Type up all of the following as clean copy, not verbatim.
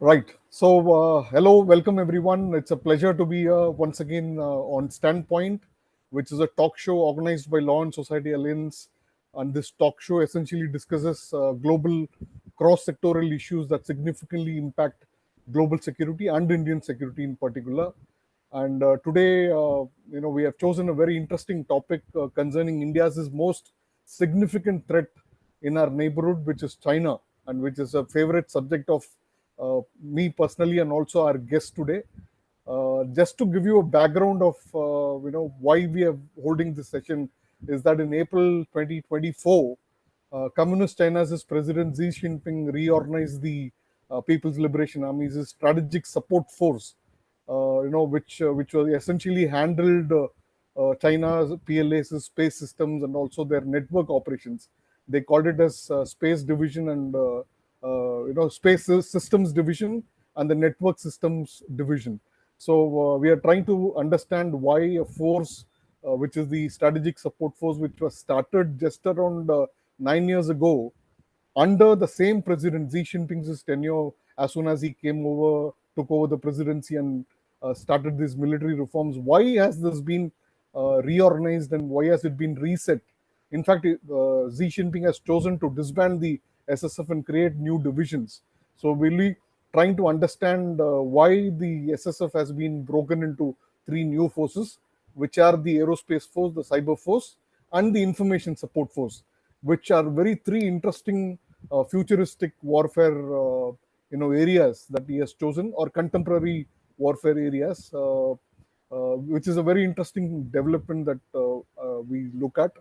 Right. So, hello, welcome everyone. It's a pleasure to be here once again on Standpoint, which is a talk show organized by Law and Society Alliance. And this talk show essentially discusses global cross sectoral issues that significantly impact global security and Indian security in particular. And today, we have chosen a very interesting topic concerning India's most significant threat in our neighborhood, which is China, and which is a favorite subject of me personally and also our guest today. Just to give you a background of why we are holding this session is that in April 2024, Communist China's President Xi Jinping reorganized the People's Liberation Army's strategic support force, which was essentially handled China's PLA's space systems and also their network operations. They called it as Space Division and Space Systems Division and the Network Systems Division. So we are trying to understand why a force, which is the Strategic Support Force, which was started just around 9 years ago, under the same president, Xi Jinping's tenure, as soon as he came over, took over the presidency and started these military reforms. Why has this been reorganized and why has it been reset? In fact, Xi Jinping has chosen to disband the SSF and create new divisions. So we'll be trying to understand why the SSF has been broken into three new forces, which are the Aerospace Force, the Cyber Force, and the Information Support Force, which are very three interesting futuristic warfare areas that he has chosen, or contemporary warfare areas, which is a very interesting development that we look at.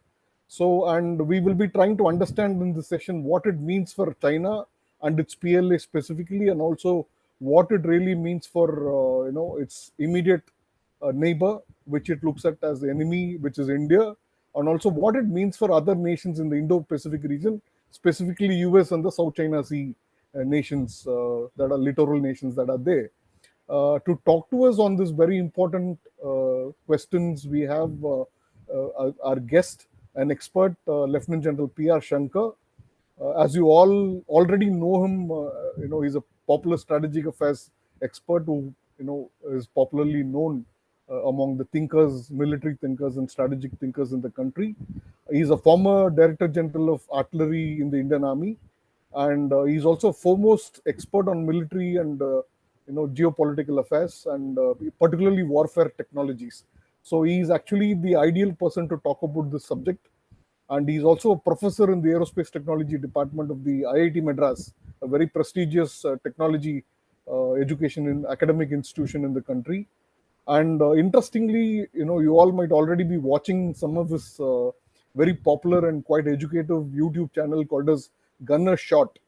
So, and we will be trying to understand in this session what it means for China and its PLA specifically, and also what it really means for its immediate neighbor, which it looks at as the enemy, which is India, and also what it means for other nations in the Indo-Pacific region, specifically US and the South China Sea nations that are littoral nations that are there. To talk to us on this very important questions, we have our guest, an expert, Lieutenant General P.R. Shankar. As you all already know him, he's a popular strategic affairs expert who is popularly known among the thinkers, military thinkers, and strategic thinkers in the country. He's a former Director General of Artillery in the Indian Army, and he's also foremost expert on military and geopolitical affairs and particularly warfare technologies. So he's actually the ideal person to talk about this subject, and he's also a professor in the Aerospace Technology Department of the IIT Madras, a very prestigious technology education in academic institution in the country. And interestingly, you all might already be watching some of his very popular and quite educative YouTube channel called as Gunner Shot.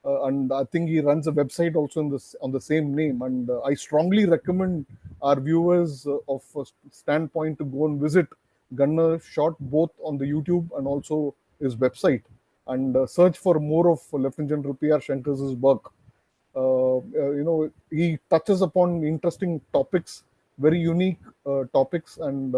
And I think he runs a website also on the same name. And I strongly recommend our viewers of Standpoint to go and visit Gunner Shot both on the YouTube and also his website, and search for more of Lieutenant General P.R. Shankar's work. He touches upon interesting topics, very unique topics, and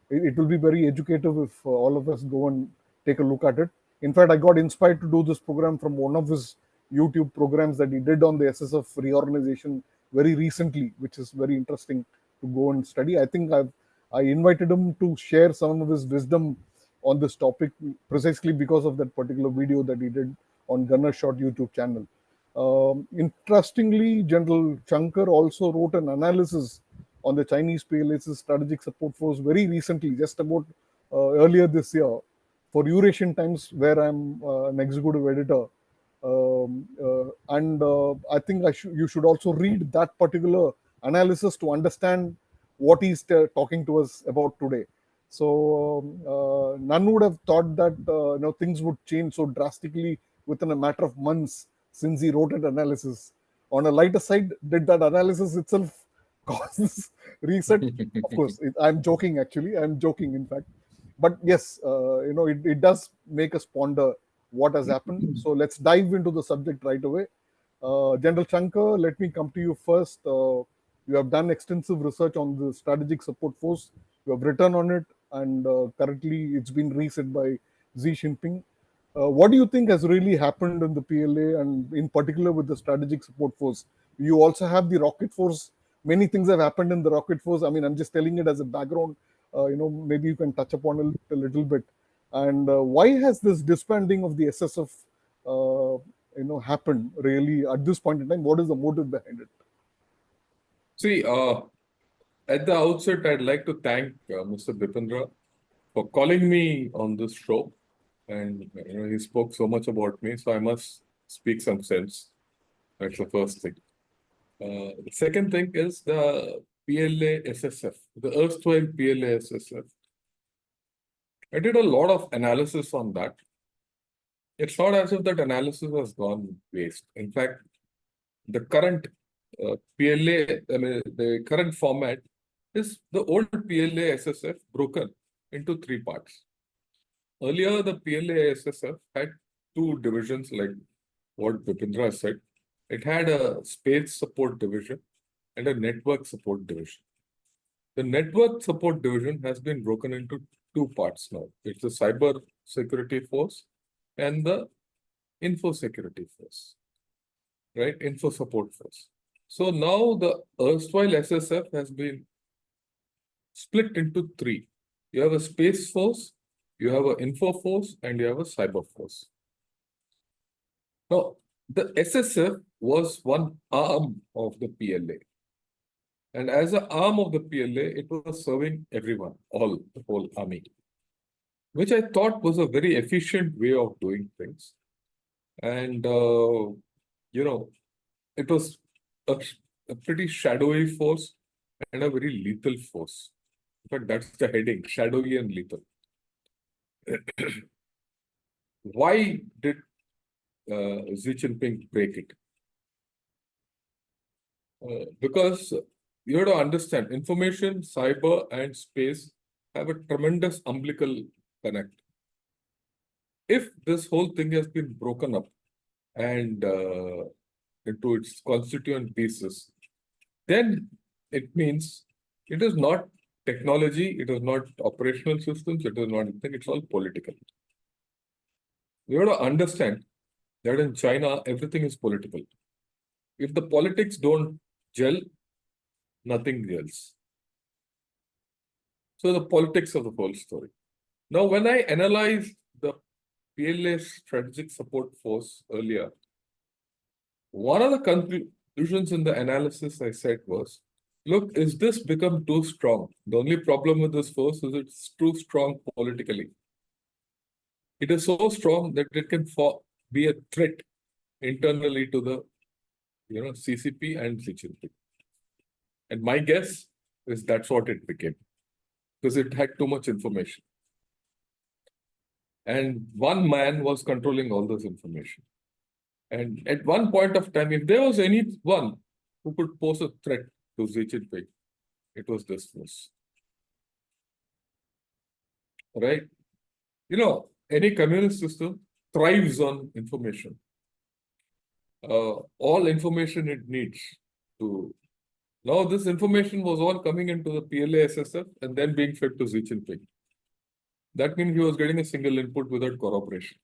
it will be very educative if all of us go and take a look at it. In fact, I got inspired to do this program from one of his YouTube programs that he did on the SSF reorganization very recently, which is very interesting to go and study. I think I invited him to share some of his wisdom on this topic precisely because of that particular video that he did on Gunner Shot YouTube channel. Interestingly, General Shankar also wrote an analysis on the Chinese PLA's strategic support force very recently, just about earlier this year, for Eurasian Times, where I'm an executive editor. And I think you should also read that particular analysis to understand what he's talking to us about today. So none would have thought that things would change so drastically within a matter of months since he wrote an analysis. On a lighter side, did that analysis itself cause this reset? Of course, I'm joking. Actually, I'm joking. In fact, but yes, it does make us ponder what has happened. So let's dive into the subject right away. General Shankar, let me come to you first. You have done extensive research on the strategic support force. You have written on it, and currently it's been reset by Xi Jinping. What do you think has really happened in the PLA, and in particular with the strategic support force? You also have the rocket force. Many things have happened in the rocket force. I mean, I'm just telling it as a background. Maybe you can touch upon it a little bit. And why has this disbanding of the SSF, happened really at this point in time? What is the motive behind it? See, at the outset, I'd like to thank Mr. Bipindra for calling me on this show. And he spoke so much about me, so I must speak some sense. That's the first thing. The second thing is the PLA SSF, the erstwhile PLA SSF. I did a lot of analysis on that. It's not as if that analysis has gone waste. In fact, the current PLA, the current format is the old PLA SSF broken into three parts. Earlier, the PLA SSF had two divisions, like what Bipindra said. It had a space support division and a network support division. The network support division has been broken into two parts now. It's the cyber security force and the info security force, right? Info support force. So now the erstwhile SSF has been split into three. You have a space force, you have an info force, and you have a cyber force. Now, the SSF was one arm of the PLA. And as an arm of the PLA, it was serving everyone, the whole army, which I thought was a very efficient way of doing things. And, it was a pretty shadowy force and a very lethal force. In fact, that's the heading, shadowy and lethal. Why did Xi Jinping break it? Because you have to understand, information, cyber, and space have a tremendous umbilical connect. If this whole thing has been broken up and into its constituent pieces, then it means it is not technology, it is not operational systems, it is not anything, it's all political. You have to understand that in China, everything is political. If the politics don't gel, nothing gels. So the politics of the whole story. Now, when I analyzed the PLA strategic support force earlier, one of the conclusions in the analysis I said was, look, is this become too strong? The only problem with this force is it's too strong politically. It is so strong that it can be a threat internally to the CCP and Xi Jinping. And my guess is that's what it became, because it had too much information. And one man was controlling all this information. And at one point of time, if there was anyone who could pose a threat to Xi Jinping, it was this force. Right? Any communist system thrives on information. All information it needs to. Now, this information was all coming into the PLA SSF and then being fed to Xi Jinping. That means he was getting a single input without corroboration,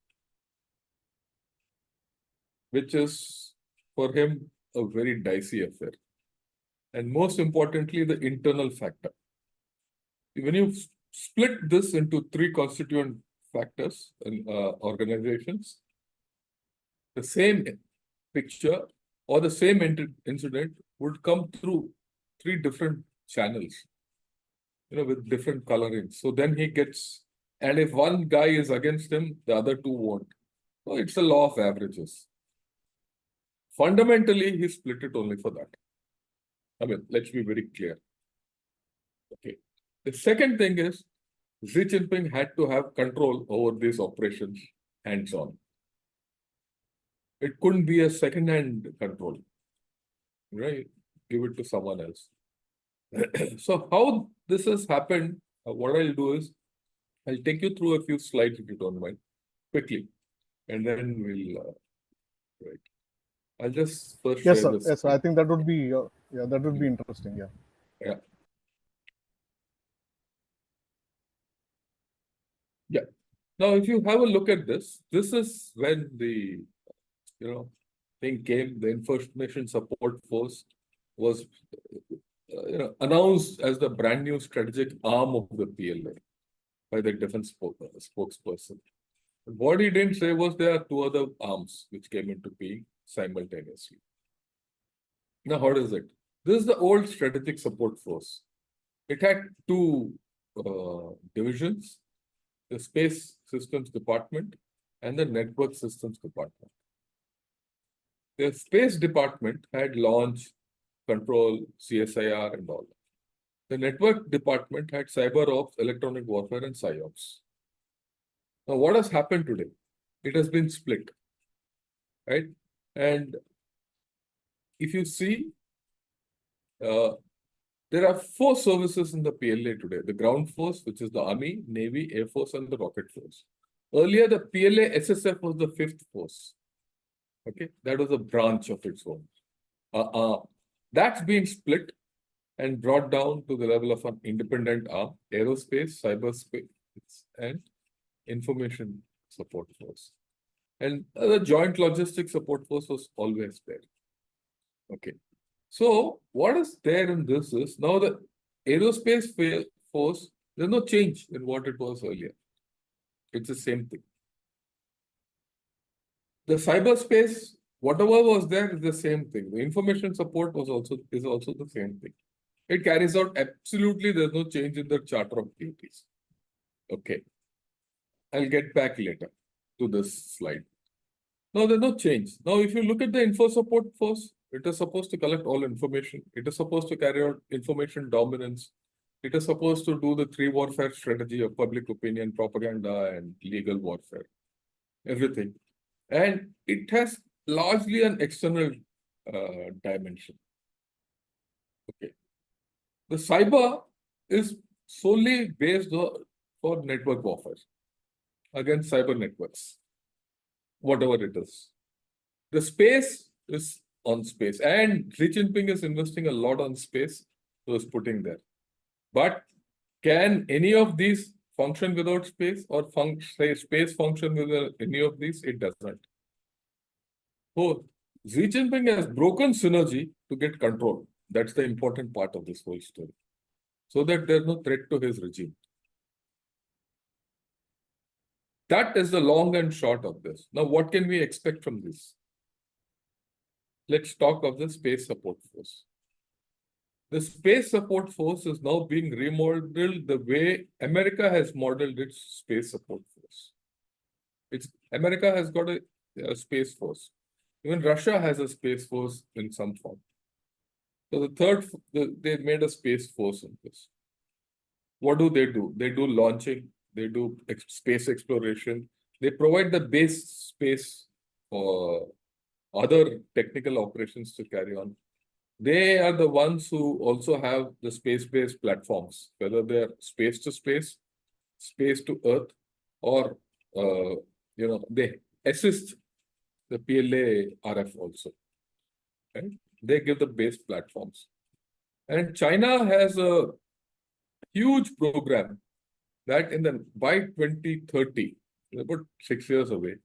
which is for him a very dicey affair. And most importantly, the internal factor. When you split this into three constituent factors and organizations, the same picture or the same incident would come through three different channels, with different coloring. So then he gets, and if one guy is against him, the other two won't. So it's a law of averages. Fundamentally, he split it only for that. I mean, let's be very clear. Okay. The second thing is, Xi Jinping had to have control over these operations hands-on. It couldn't be a second-hand control, right? Give it to someone else. So how this has happened, what I'll do is, I'll take you through a few slides, if you don't mind, quickly. And then we'll, right. I'll just first Yes, share sir. this. Yes, sir. I think that would be, that would be interesting. Yeah. Yeah. Yeah. Now, if you have a look at this, this is when the, thing came, the Information Support Force was announced as the brand new strategic arm of the PLA by the defense spokesperson. What he didn't say was there are two other arms which came into being simultaneously. Now, how is it? This is the old strategic support force. It had two divisions, the Space Systems Department and the Network Systems Department. The Space Department had launch, control, CSIR and all that. The Network Department had cyber ops, electronic warfare and psyops. Now, what has happened today? It has been split, right? And if you see, there are four services in the PLA today. The ground force, which is the Army, Navy, Air Force, and the Rocket Force. Earlier, the PLA SSF was the fifth force. Okay, that was a branch of its own. That's been split and brought down to the level of an independent arm, Aerospace, Cyberspace, and Information Support Force. And the Joint Logistics Support Force was always there. Okay. So what is there in this is now the Aerospace Force, there's no change in what it was earlier. It's the same thing. The cyberspace, whatever was there is the same thing. The information support is also the same thing. It carries out absolutely, there's no change in the charter of duties. Okay. I'll get back later to this slide. Now, there's no change. Now, if you look at the info support force, it is supposed to collect all information. It is supposed to carry out information dominance. It is supposed to do the three warfare strategy of public opinion, propaganda, and legal warfare. Everything. And it has largely an external dimension. Okay. The cyber is solely based for network warfare against cyber networks, whatever it is. The space is on space, and Xi Jinping is investing a lot on space, so is putting there. But can any of these function without space, or space function without any of these? It doesn't. So Xi Jinping has broken synergy to get control. That's the important part of this whole story, so that there's no threat to his regime. That is the long and short of this. Now, what can we expect from this? Let's talk of the Space Support Force. The Space Support Force is now being remodeled the way America has modeled its Space Support Force. America has got a Space Force. Even Russia has a Space Force in some form. So they made a Space Force in this. What do? They do launching. They do space exploration. They provide the base space for other technical operations to carry on. They are the ones who also have the space-based platforms, whether they're space to space, space to Earth, or they assist the PLA RF also. Right? They give the base platforms. And China has a huge program that by 2030, about 6 years away,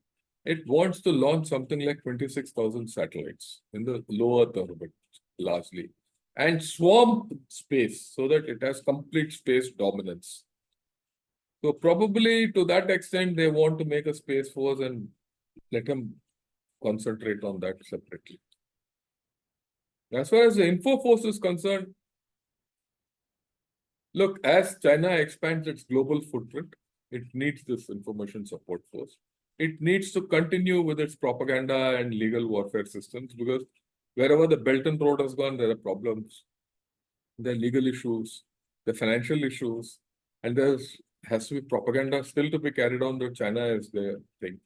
it wants to launch something like 26,000 satellites in the low Earth orbit, largely, and swarm space so that it has complete space dominance. So probably to that extent, they want to make a space force and let them concentrate on that separately. As far as the info force is concerned, look, as China expands its global footprint, it needs this information support force. It needs to continue with its propaganda and legal warfare systems, because wherever the Belt and Road has gone, there are problems. There are legal issues, the financial issues, and there has to be propaganda still to be carried on that China is their thing.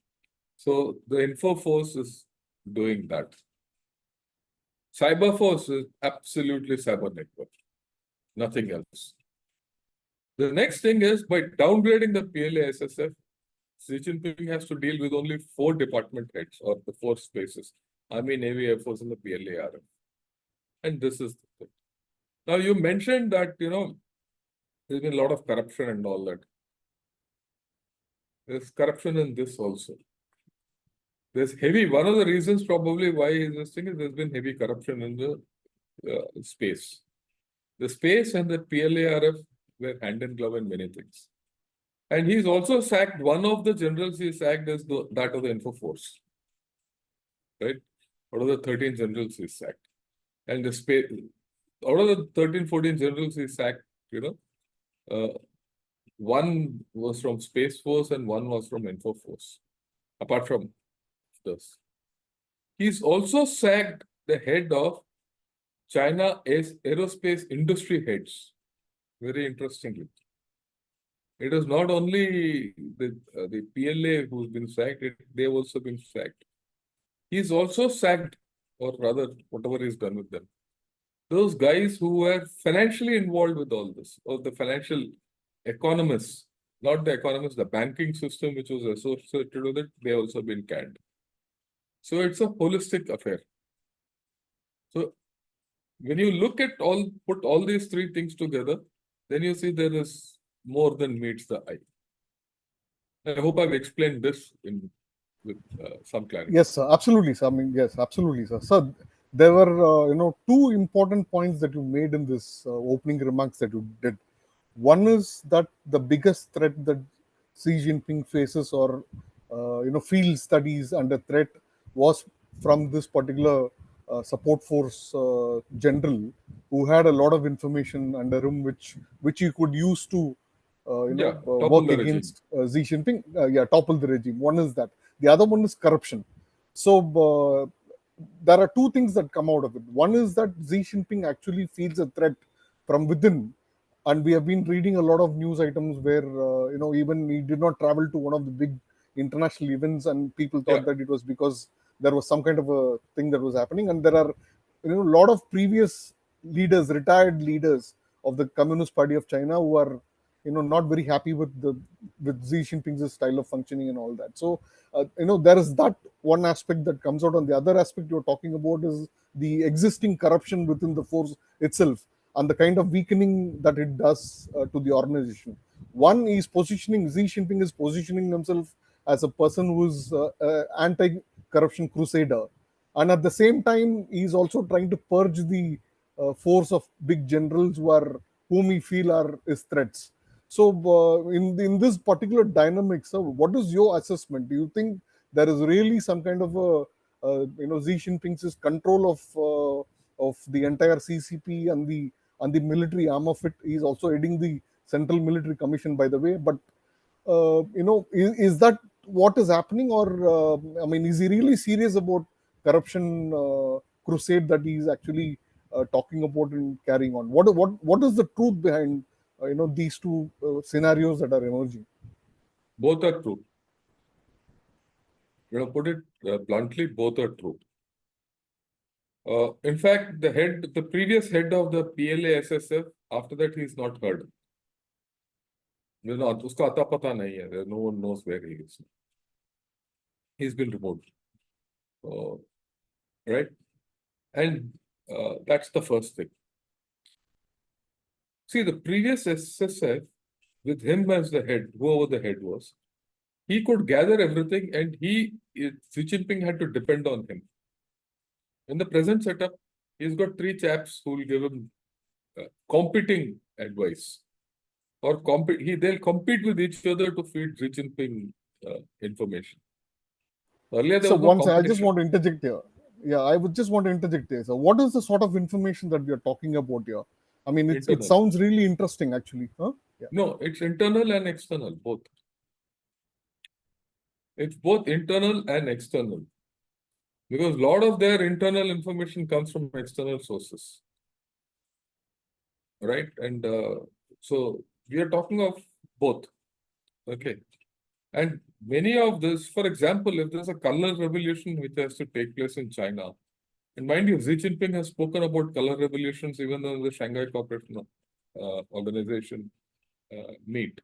So the info force is doing that. Cyber force is absolutely cyber network, nothing else. The next thing is, by downgrading the PLA SSF, Xi Jinping has to deal with only 4 department heads, or the 4 spaces: Army, Navy, Air Force, and the PLA RF. And this is the thing. Now, you mentioned that, there's been a lot of corruption and all that. There's corruption in this also. one of the reasons probably why this thing is there's been heavy corruption in the space. The space and the PLARF were hand in glove in many things. And he's also sacked one of the generals he sacked as that of the Info Force. Right? Out of the 13 generals he sacked. And the space, out of the 13, 14 generals he sacked, one was from Space Force and one was from Info Force, apart from this. He's also sacked the head of China aerospace industry heads. Very interestingly. It is not only the PLA who's been sacked, they've also been sacked. He's also sacked, or rather, whatever he's done with them. Those guys who were financially involved with all this, or the financial economists, not the economists, the banking system which was associated with it, they also been canned. So it's a holistic affair. So when you look at put all these three things together, then you see there is more than meets the eye. I hope I've explained this with some clarity. Yes, sir. Absolutely, sir. I mean, yes, absolutely, sir. Sir, there were two important points that you made in this opening remarks that you did. One is that the biggest threat that Xi Jinping faces, or feels that he's under threat, was from this particular support force general who had a lot of information under him, which he could use to Topple work the regime. against Xi Jinping, topple the regime. One is that. The other one is corruption. So there are two things that come out of it. One is that Xi Jinping actually feels a threat from within, and we have been reading a lot of news items where even he did not travel to one of the big international events, and people thought Yeah, that it was because there was some kind of a thing that was happening. And there are a lot of previous leaders, retired leaders of the Communist Party of China, who are not very happy with Xi Jinping's style of functioning and all that. So there is that one aspect that comes out. On the other aspect you're talking about is the existing corruption within the force itself, and the kind of weakening that it does to the organization. One is positioning Xi Jinping is positioning himself as a person who is anti-corruption crusader, and at the same time he's also trying to purge the force of big generals whom he feel are his threats. So in this particular dynamic, so what is your assessment? Do you think there is really some kind of a Xi Jinping's control of the entire CCP and the military arm of it? He's also heading the Central Military Commission, by the way. But is that what is happening, or I mean, is he really serious about corruption crusade that he's actually talking about and carrying on? What is the truth behind these two scenarios that are emerging? both are true. Put it bluntly, both are true. In fact, the previous head of the PLA SSF, after that he's not heard. Uska ata pata nahi hai. No one knows where he is. He's been removed. Right? And that's the first thing. See, the previous SSF, with him as the head, whoever the head was, he could gather everything, and Xi Jinping had to depend on him. In the present setup, he's got three chaps who will give him competing advice. Or they'll compete with each other to feed Xi Jinping information. Earlier, there So was no once I just competition. want to interject here. Yeah, I would just want to interject here. So what is the sort of information that we are talking about here? I mean, it Internal. sounds really interesting, actually. Huh? Yeah. No, it's internal and external, both. It's both internal and external. Because a lot of their internal information comes from external sources. Right? And so we are talking of both. Okay. And many of this, for example, if there's a color revolution which has to take place in China, and mind you, Xi Jinping has spoken about color revolutions even in the Shanghai Cooperation Organization meet.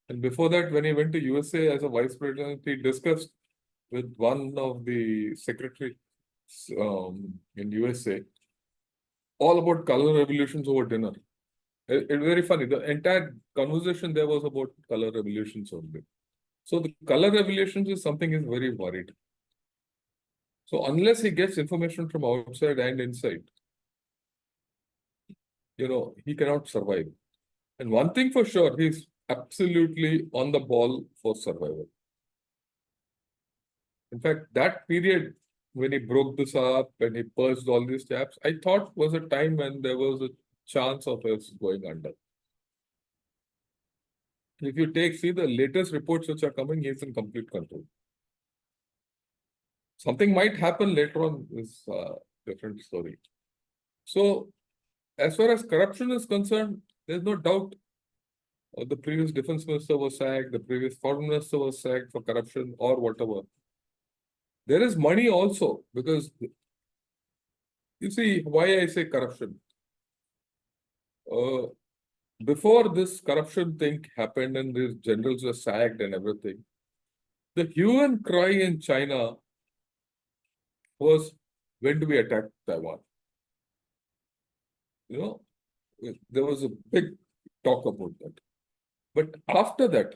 And before that, when he went to USA as a vice president, he discussed with one of the secretaries in USA all about color revolutions over dinner. It's very funny. The entire conversation there was about color revolutions only. So the color revolutions is something he's very worried. So unless he gets information from outside and inside, he cannot survive. And one thing for sure, he's absolutely on the ball for survival. In fact, that period when he broke this up and he purged all these tabs, I thought was a time when there was a chance of us going under. If you see the latest reports which are coming, he's in complete control. Something might happen later on is a different story. So, as far as corruption is concerned, there's no doubt the previous defense minister was sacked, the previous foreign minister was sacked for corruption or whatever. There is money also, because you see why I say corruption. Before this corruption thing happened and these generals were sacked and everything, the hue and cry in China was, when do we attack Taiwan? There was a big talk about that. But after that,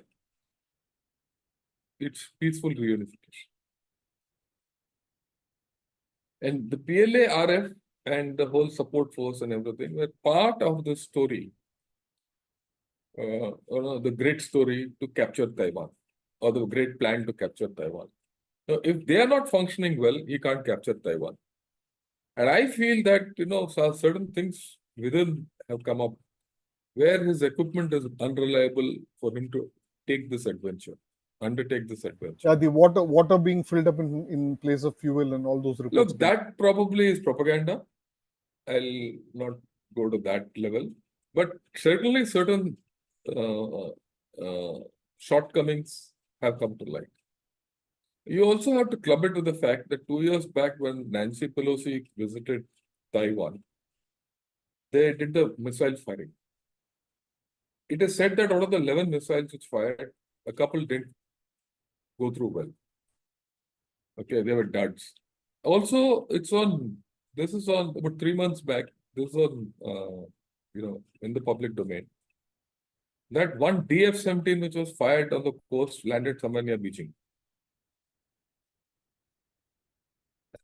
it's peaceful reunification. And the PLA, RF, and the whole support force and everything were part of the story, the great story to capture Taiwan, or the great plan to capture Taiwan. So if they are not functioning well, he can't capture Taiwan. And I feel that, certain things within have come up where his equipment is unreliable for him to undertake this adventure. Yeah, the water being filled up in place of fuel and all those reports. Look, that probably is propaganda. I'll not go to that level. But certainly certain shortcomings have come to light. You also have to club it with the fact that 2 years back when Nancy Pelosi visited Taiwan, they did the missile firing. It is said that out of the 11 missiles which fired, a couple didn't go through well. Okay, they were duds. Also, this is on about 3 months back. This is on, in the public domain. That one DF-17 which was fired on the coast landed somewhere near Beijing.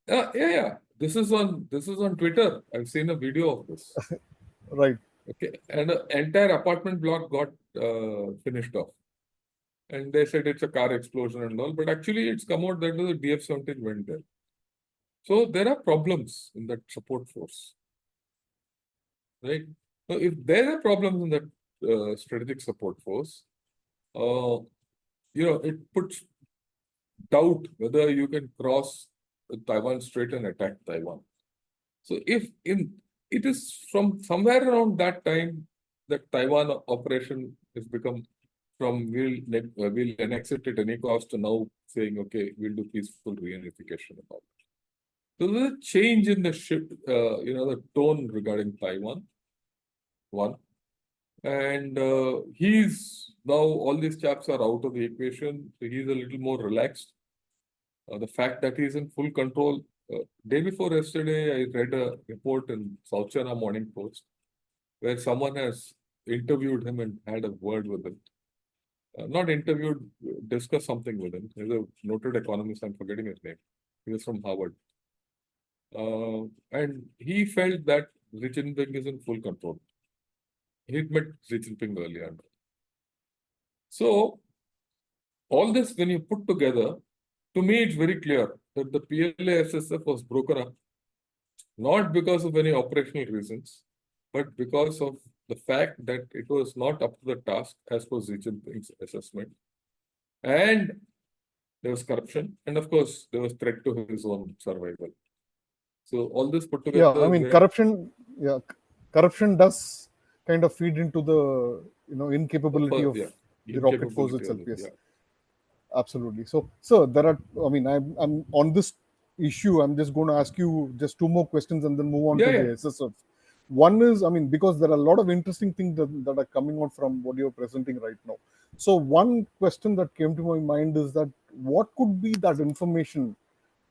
Yeah. This is on Twitter. I've seen a video of this. Right. Okay, and the entire apartment block got finished off. And they said it's a car explosion and all, but actually it's come out that the DF-17 went there. So there are problems in that support force, right? So if there are problems in that strategic support force, it puts doubt whether you can cross the Taiwan Strait and attack Taiwan. So it is from somewhere around that time that Taiwan operation has become from we'll annex it at any cost to now saying, okay, we'll do peaceful reunification about it. So there's a change in the shift, the tone regarding Taiwan, one. And he's now, all these chaps are out of the equation, so he's a little more relaxed. The fact that he's in full control. Day before yesterday, I read a report in South China Morning Post where someone has interviewed him and had a word with him. Not interviewed, discussed something with him. He's a noted economist, I'm forgetting his name. He was from Harvard. And he felt that Xi Jinping is in full control. He'd met Xi Jinping earlier. So, all this, when you put together, to me, it's very clear that the PLA-SSF was broken up, not because of any operational reasons, but because of the fact that it was not up to the task as per Xi Jinping's assessment. And there was corruption. And of course, there was threat to his own survival. So all this put together. Yeah, I mean, corruption does kind of feed into the incapability of the rocket force itself. Yes. Yeah. Absolutely. So there are. I mean, I'm on this issue. I'm just going to ask you just 2 more questions and then move on to the SSF. One is, I mean, because there are a lot of interesting things that are coming out from what you're presenting right now. So one question that came to my mind is that what could be that information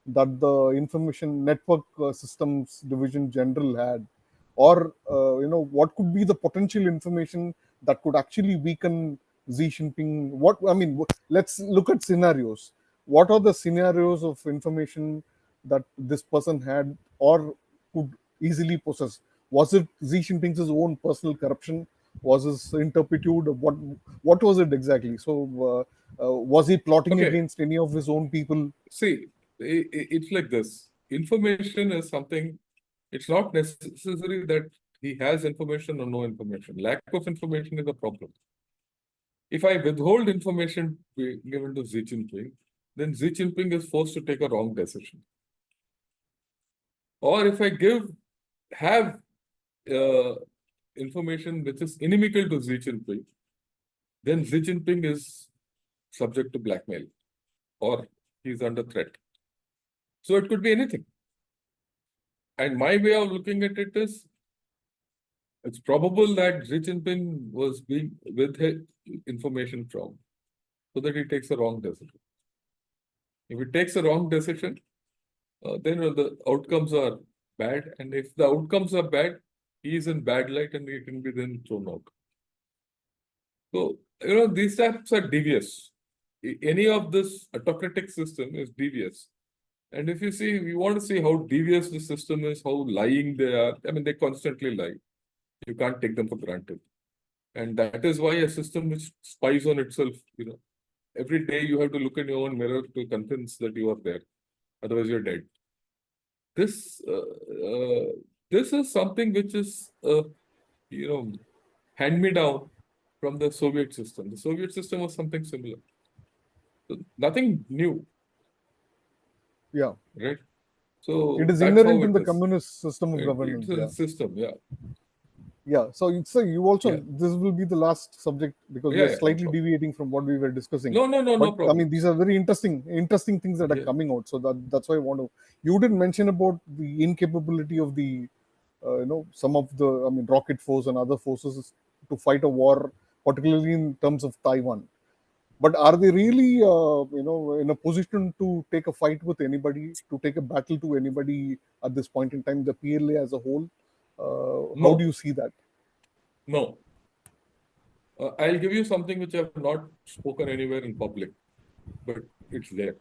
that the Information Network Systems Division General had, or what could be the potential information that could actually weaken Xi Jinping? Let's look at scenarios. What are the scenarios of information that this person had or could easily possess? Was it Xi Jinping's own personal corruption? Was his interpitude? What was it exactly? So, was he plotting Okay, against any of his own people? see, it's like this. Information is something, it's not necessary that he has information or no information. Lack of information is a problem. If I withhold information given to Xi Jinping, then Xi Jinping is forced to take a wrong decision. Or if I have uh, information which is inimical to Xi Jinping, then Xi Jinping is subject to blackmail or he's under threat. So it could be anything. And my way of looking at it is, it's probable that Xi Jinping was being withheld information from, so that he takes a wrong decision. If he takes a wrong decision, then the outcomes are bad. And if the outcomes are bad, he is in bad light and he can be then thrown out. So, these types are devious. Any of this autocratic system is devious. And if you see, we want to see how devious the system is, how lying they are. I mean, they constantly lie. You can't take them for granted. And that is why a system which spies on itself, every day you have to look in your own mirror to convince that you are there. Otherwise, you're dead. This this is something which is hand me down from the Soviet system. The Soviet system was something similar. So nothing new, Yeah, right? it So is that's inherent how in it the is. communist system of It's governance. a Yeah. system, yeah. Yeah, so it's a, you also, Yeah. this will be the last subject because we Yeah, are yeah, no slightly problem. deviating from what we were discussing. No, no, no, But no I mean, problem. these are very interesting things that are Yeah. coming out. So that's why I want to. You did mention about the incapability of the, some of the, I mean, rocket force and other forces to fight a war, particularly in terms of Taiwan. But are they really, in a position to take a fight with anybody, to take a battle to anybody at this point in time? The PLA as a whole, how do No, you see that? no. I'll give you something which I've not spoken anywhere in public, but it's there.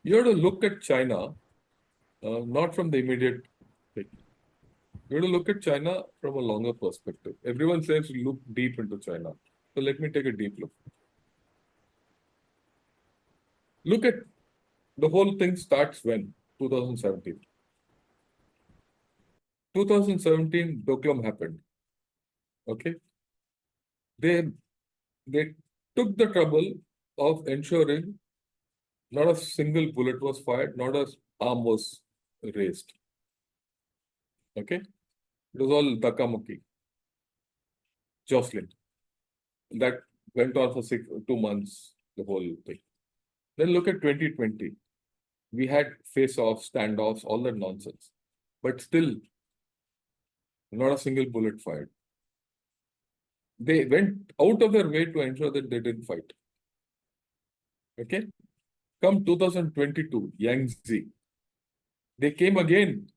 You have to look at China, not from the immediate thing. You have to look at China from a longer perspective. Everyone says look deep into China. So let me take a deep look. Look at the whole thing starts when? 2017. 2017, Doklam happened. Okay. They they took the trouble of ensuring not a single bullet was fired, not a arm was raised. Okay. It was all dakamaki, jostling. That went on for 2 months, the whole thing. Then look at 2020. We had face-offs, standoffs, all that nonsense. But still, not a single bullet fired. They went out of their way to ensure that they didn't fight. Okay? Come 2022, Yangtze. They came again,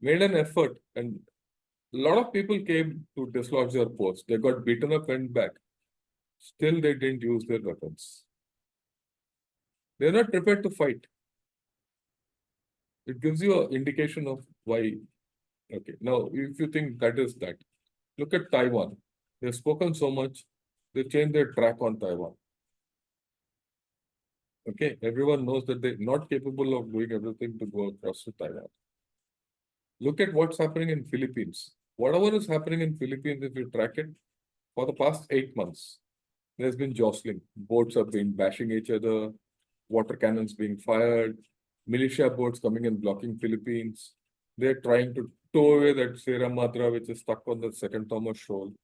made an effort, and a lot of people came to dislodge their posts. They got beaten up, went back. Still, they didn't use their weapons. They're not prepared to fight. It gives you an indication of why. Okay, now if you think that is that, look at Taiwan. They've spoken so much, they changed their track on Taiwan. Okay, everyone knows that they're not capable of doing everything to go across to Taiwan. Look at what's happening in Philippines. Whatever is happening in Philippines, if you track it, for the past 8 months, there's been jostling. Boats have been bashing each other, water cannons being fired, militia boats coming and blocking Philippines. They're trying to tow away that Sierra Madra, which is stuck on the second Thomas Shoal.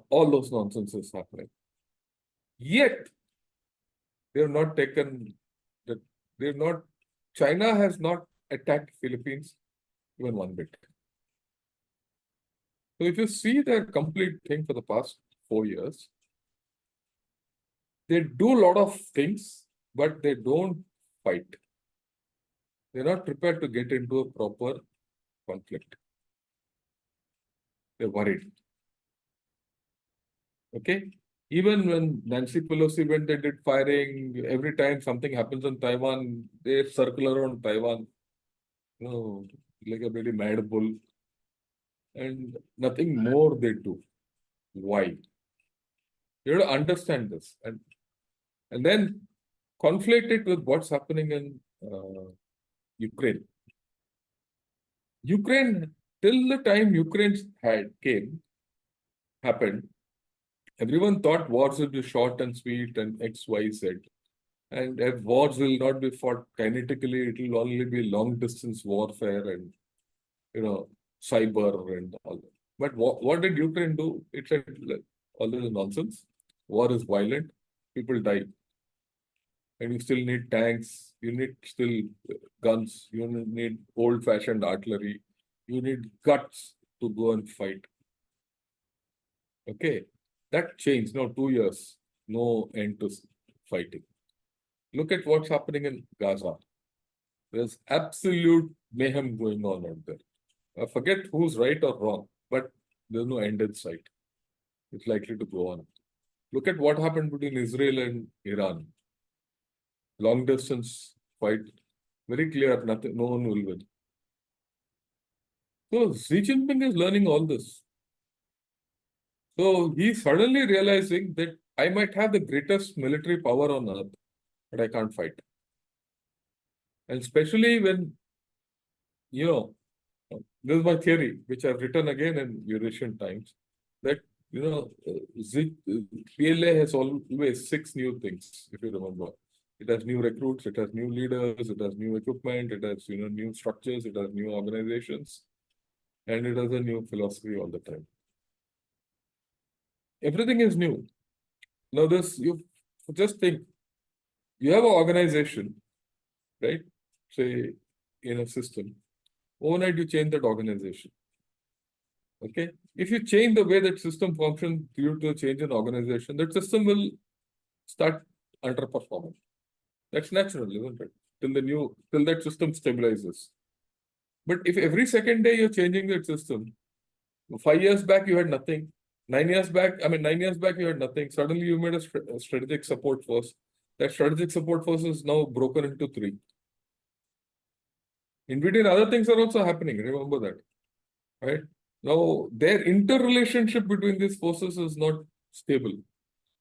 All those nonsense is happening. Yet, they have not taken that. They've not. China has not attacked Philippines even one bit. So if you see their complete thing for the past 4 years, they do a lot of things, but they don't fight. They're not prepared to get into a proper conflict. They're worried. Okay? Even when Nancy Pelosi went, they did firing. Every time something happens on Taiwan, they circle around Taiwan, you know, like a very mad bull, and nothing more they do. Why? You have to understand this, and then conflate it with what's happening in Ukraine. Ukraine, till the time Ukraine happened, everyone thought wars would be short and sweet and X, Y, Z. And if wars will not be fought kinetically, it will only be long distance warfare and cyber and all that. But what did Ukraine do? It said like, all this is nonsense. War is violent. People die. And you still need tanks. You need still guns. You need old-fashioned artillery. You need guts to go and fight. Okay. That changed. Now 2 years. No end to fighting. Look at what's happening in Gaza. There's absolute mayhem going on out there. Forget who's right or wrong, but there's no end in sight. It's likely to go on. Look at what happened between Israel and Iran. Long distance fight, very clear, nothing, no one will win. So Xi Jinping is learning all this. So he's suddenly realizing that I might have the greatest military power on earth, but I can't fight. And especially when, this is my theory, which I've written again in Eurasian Times, that, PLA has always 6 new things, if you remember. It has new recruits, it has new leaders, it has new equipment, it has new structures, it has new organizations, and it has a new philosophy all the time. Everything is new. Now you just think, you have an organization, right? Say in a system. Overnight you change that organization. Okay? If you change the way that system functions due to a change in organization, that system will start underperforming. That's natural, isn't it? Till that system stabilizes. But if every second day you're changing that system, 5 years back you had nothing. 9 years back you had nothing. Suddenly you made a strategic support force. That strategic support force is now broken into 3. In between, other things are also happening. Remember that, right? Now, their interrelationship between these forces is not stable.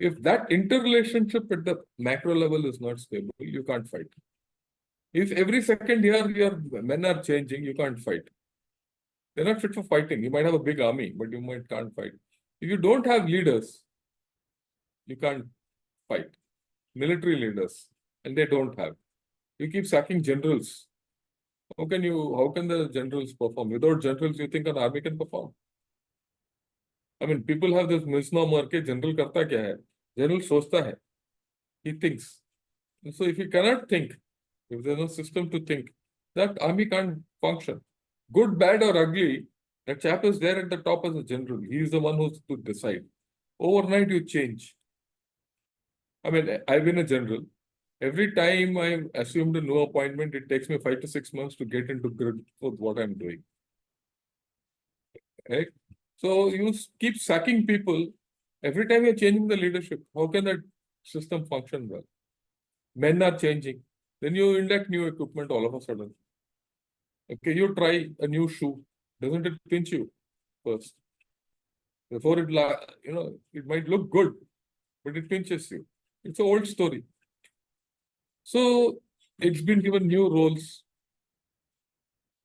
If that interrelationship at the macro level is not stable, you can't fight. If every second year your men are changing, you can't fight. They're not fit for fighting. You might have a big army, but you can't fight. If you don't have leaders, you can't fight. Military leaders, and they don't have. You keep sacking generals. How can the generals perform? Without generals, you think an army can perform? I mean, people have this misnomer कि general करता क्या है? General सोचता है. He thinks. And so if he cannot think, if there's no system to think, that army can't function. Good, bad, or ugly, that chap is there at the top as a general. He is the one who's to decide. Overnight, you change. I mean, I've been a general. Every time I've assumed a new appointment, it takes me 5 to 6 months to get into grid with what I'm doing. Right? So you keep sacking people. Every time you're changing the leadership, how can that system function well? Men are changing. Then you inject new equipment all of a sudden. Okay, you try a new shoe. Doesn't it pinch you first? Before it might look good, but it pinches you. It's an old story. So it's been given new roles.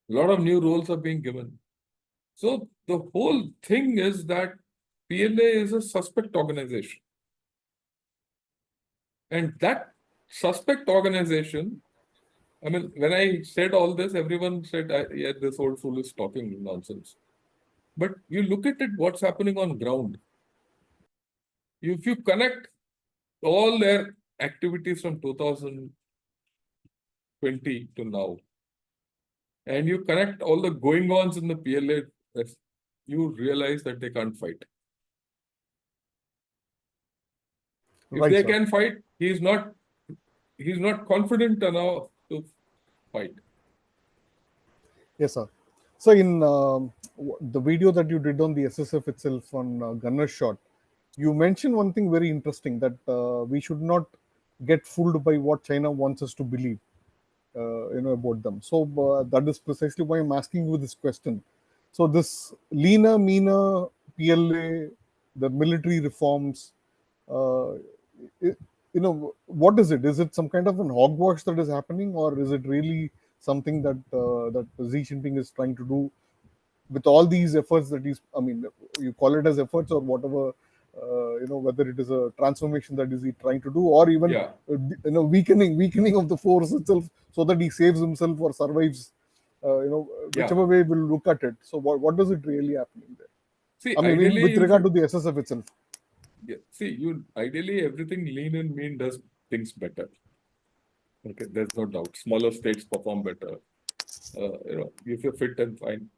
A lot of new roles are being given. So the whole thing is that PLA is a suspect organization. And that suspect organization, I mean, when I said all this, everyone said, yeah, this old fool is talking nonsense. But you look at it, what's happening on ground. If you connect all their activities from 2020 to now, and you connect all the going-ons in the PLA, you realize that they can't fight. If they can fight, he's not confident enough to fight. Yes, sir. So in the video that you did on the SSF itself on gunner shot, You mentioned one thing very interesting, that we should not get fooled by what China wants us to believe, about them. So that is precisely why I'm asking you this question. So this leaner, meaner PLA, the military reforms, uh, i- what is it? Is it some kind of an hogwash that is happening, or is it really something that that Xi Jinping is trying to do with all these efforts that he's, I mean, you call it as efforts or whatever, whether it is a transformation that is he trying to do, or even Yeah, weakening of the force itself, so that he saves himself or survives, yeah. whichever way we'll look at it. So what is it really happening there? See, I mean, ideally with you regard should. to the SSF itself. Yeah. See, you ideally everything lean and mean does things better. Okay, there's no doubt. Smaller states perform better. If you're fit and fine.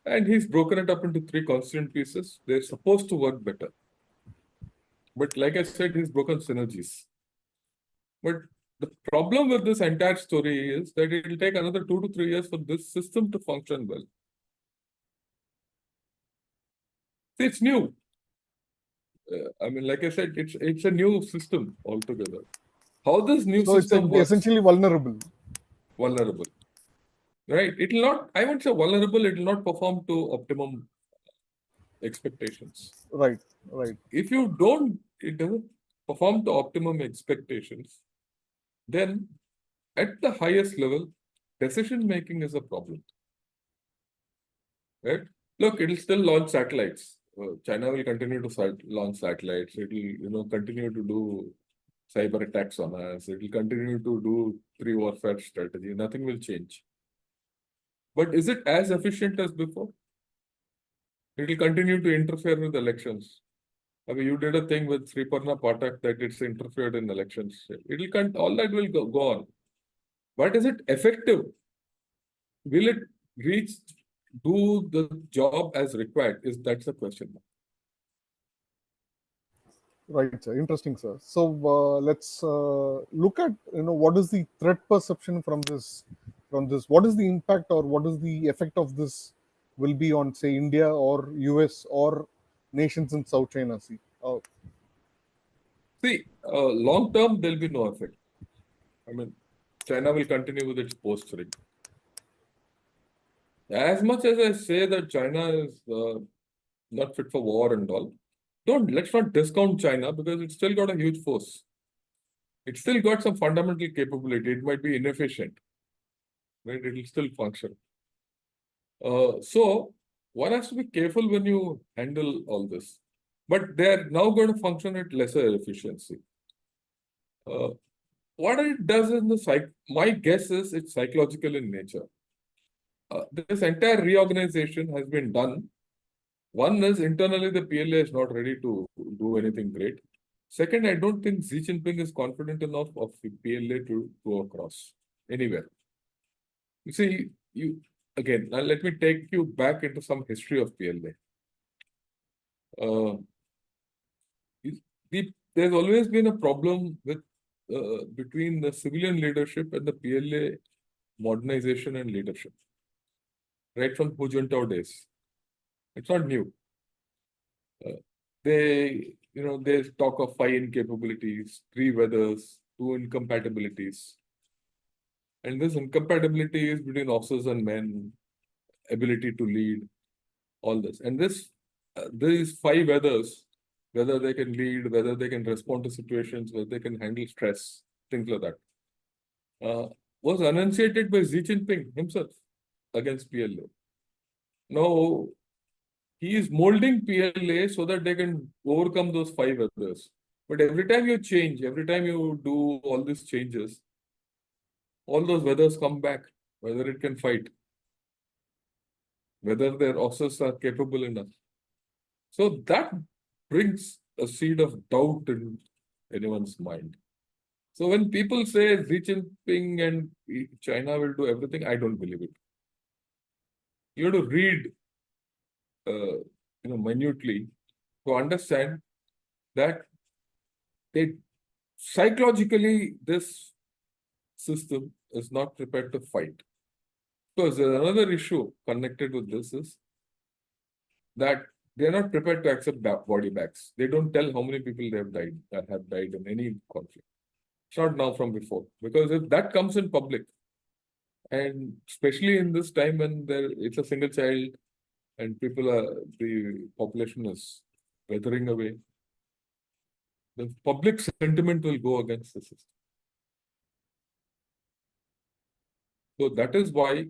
And he's broken it up into three constituent pieces. They're supposed to work better. But like I said, he's broken synergies. But the problem with this entire story is that it will take another 2 to 3 years for this system to function well. See, it's new. I mean, like I said, it's a new system altogether. How this new So it's system works, essentially vulnerable. vulnerable, right? It will not, I won't say vulnerable, it will not perform to optimum expectations. Right, right, If you don't, it doesn't perform to optimum expectations, then at the highest level, decision making is a problem, right? Look, it'll still launch satellites. China will continue to launch satellites. It will, continue to do cyber attacks on us. It will continue to do pre-warfare strategy. Nothing will change. But is it as efficient as before? It will continue to interfere with elections. I mean, you did a thing with Sriparna Patak that it's interfered in elections. All that will go on. But is it effective? Will it reach, do the job as required? That's the question. right, sir. Interesting, sir. So let's look at, what is the threat perception from this. From this, what is the impact or what is the effect of this will be on, say, India or US or nations in South China Sea? See, long term, there'll be no effect. I mean, China will continue with its posturing. As much as I say that China is not fit for war and all, let's not discount China because it's still got a huge force. It's still got some fundamental capability. It might be inefficient, right? It will still function. So one has to be careful when you handle all this. But they're now going to function at lesser efficiency. Uh, what it does in the my guess is it's psychological in nature. This entire reorganization has been done. One is internally the PLA is not ready to do anything great. Second, I don't think Xi Jinping is confident enough of the PLA to go across anywhere. You see, now let me take you back into some history of PLA. Uh, there's always been a problem with between the civilian leadership and the PLA modernization and leadership, right from Hu Jintao days. It's not new. Uh, they talk of 5 incapabilities, 3 weathers, 2 incompatibilities. And this incompatibility is between officers and men, ability to lead, all this. And these 5 weathers, whether they can lead, whether they can respond to situations, whether they can handle stress, things like that, was enunciated by Xi Jinping himself against PLA. Now, he is molding PLA so that they can overcome those 5 others. But every time you change, every time you do all these changes, all those weathers come back, whether it can fight, whether their officers are capable enough. So that brings a seed of doubt in anyone's mind. So when people say Xi Jinping and China will do everything, I don't believe it. You have to read, minutely to understand that they psychologically this system is not prepared to fight. Because there's another issue connected with this is that They are not prepared to accept body bags. They don't tell how many people they have died in any conflict. It's not now from before. Because if that comes in public, and especially in this time when it's a single child and the population is withering away, the public sentiment will go against the system. So that is why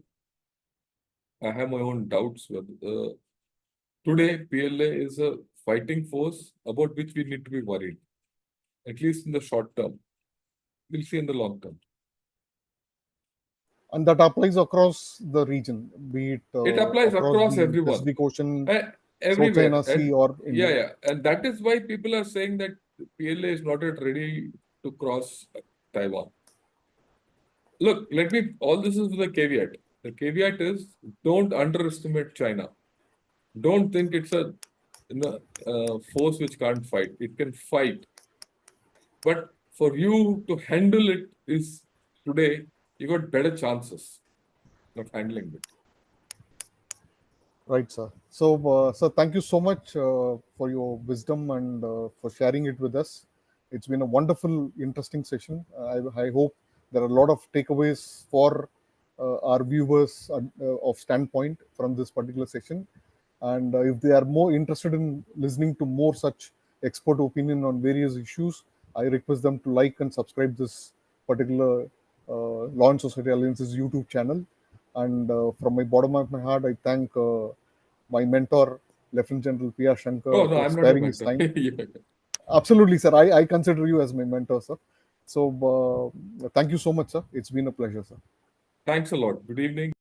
I have my own doubts whether today PLA is a fighting force about which we need to be worried, at least in the short term. We'll see in the long term. And that applies across the region, be it It applies across across the everyone, Pacific Ocean, South everywhere. China Sea, And or yeah, India. yeah. And that is why people are saying that PLA is not yet ready to cross Taiwan. Look, all this is with a caveat. The caveat is don't underestimate China. Don't think it's a force which can't fight. It can fight. But for you to handle it is today, you got better chances of handling it. Right, sir. So, sir, thank you so much for your wisdom and for sharing it with us. It's been a wonderful, interesting session. I hope there are a lot of takeaways for our viewers of standpoint from this particular session. And if they are more interested in listening to more such expert opinion on various issues, I request them to like and subscribe this particular Launch Society Alliance's YouTube channel. And from my bottom of my heart, I thank my mentor, Lieutenant General P.R. Shankar, Oh, no, for I'm not a sparing his mentor. time. Yeah. Absolutely, sir. I consider you as my mentor, sir. So thank you so much, sir. It's been a pleasure, sir. Thanks a lot. Good evening.